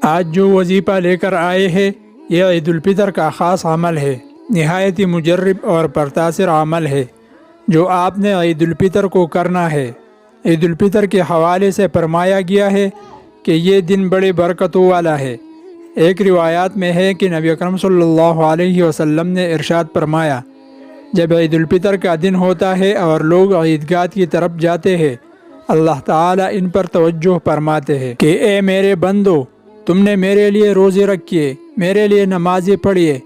آج جو وظیفہ لے کر آئے ہیں یہ عید الفطر کا خاص عمل ہے، نہایت ہی مجرب اور پرتاثر عمل ہے جو آپ نے عید الفطر کو کرنا ہے۔ عید الفطر کے حوالے سے فرمایا گیا ہے کہ یہ دن بڑے برکتوں والا ہے۔ ایک روایات میں ہے کہ نبی اکرم صلی اللہ علیہ وسلم نے ارشاد فرمایا، جب عید الفطر کا دن ہوتا ہے اور لوگ عیدگاہ کی طرف جاتے ہیں، اللہ تعالیٰ ان پر توجہ فرماتے ہیں کہ اے میرے بندو، تم نے میرے لیے روزے رکھیے، میرے لیے نمازیں پڑھیے،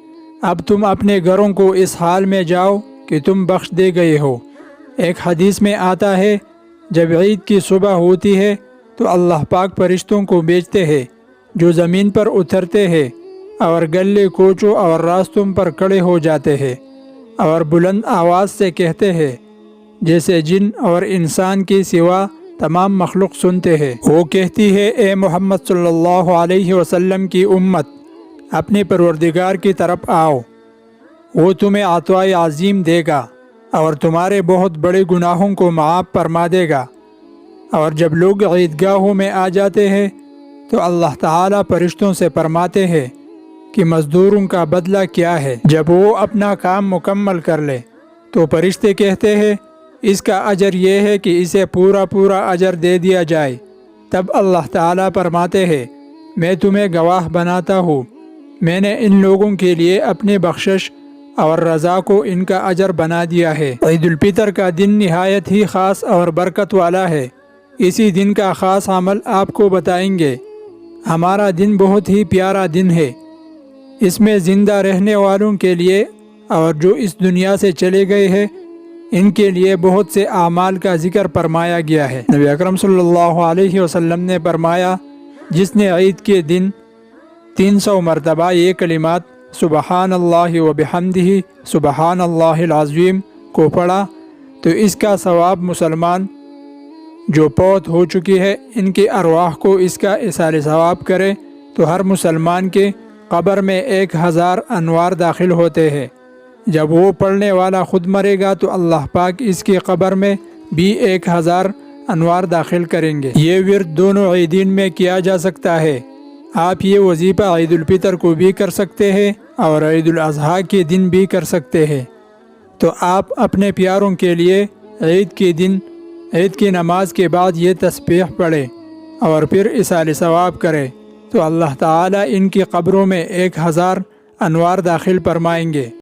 اب تم اپنے گھروں کو اس حال میں جاؤ کہ تم بخش دے گئے ہو۔ ایک حدیث میں آتا ہے، جب عید کی صبح ہوتی ہے تو اللہ پاک فرشتوں کو بھیجتے ہیں جو زمین پر اترتے ہیں اور گلے کوچوں اور راستوں پر کھڑے ہو جاتے ہیں اور بلند آواز سے کہتے ہیں، جیسے جن اور انسان کے سوا تمام مخلوق سنتے ہیں۔ وہ کہتی ہے، اے محمد صلی اللہ علیہ وسلم کی امت، اپنے پروردگار کی طرف آؤ، وہ تمہیں عطائے عظیم دے گا اور تمہارے بہت بڑے گناہوں کو معاف فرما دے گا۔ اور جب لوگ عیدگاہوں میں آ جاتے ہیں تو اللہ تعالیٰ فرشتوں سے فرماتے ہیں کہ مزدوروں کا بدلہ کیا ہے۔ جب وہ اپنا کام مکمل کر لے تو فرشتے کہتے ہیں، اس کا اجر یہ ہے کہ اسے پورا اجر دے دیا جائے۔ تب اللہ تعالیٰ فرماتے ہیں، میں تمہیں گواہ بناتا ہوں، میں نے ان لوگوں کے لیے اپنی بخشش اور رضا کو ان کا اجر بنا دیا ہے۔ عید الفطر کا دن نہایت ہی خاص اور برکت والا ہے۔ اسی دن کا خاص عمل آپ کو بتائیں گے۔ ہمارا دن بہت ہی پیارا دن ہے، اس میں زندہ رہنے والوں کے لیے اور جو اس دنیا سے چلے گئے ہیں ان کے لیے بہت سے اعمال کا ذکر فرمایا گیا ہے۔ نبی اکرم صلی اللہ علیہ وسلم نے فرمایا، جس نے عید کے دن 300 مرتبہ یہ کلمات سبحان اللہ و بحمدہ سبحان اللہ العظیم کو پڑھا تو اس کا ثواب مسلمان جو فوت ہو چکی ہے ان کی ارواح کو اس کا ایصال ثواب کرے تو ہر مسلمان کے قبر میں 1000 انوار داخل ہوتے ہیں۔ جب وہ پڑھنے والا خود مرے گا تو اللہ پاک اس کی قبر میں بھی 1000 انوار داخل کریں گے۔ یہ ورد دونوں عیدین میں کیا جا سکتا ہے۔ آپ یہ وظیفہ عید الفطر کو بھی کر سکتے ہیں اور عید الاضحیٰ کے دن بھی کر سکتے ہیں۔ تو آپ اپنے پیاروں کے لیے عید کے دن عید کی نماز کے بعد یہ تسبیح پڑھیں اور پھر ایصال ثواب کریں تو اللہ تعالیٰ ان کی قبروں میں 1000 انوار داخل فرمائیں گے۔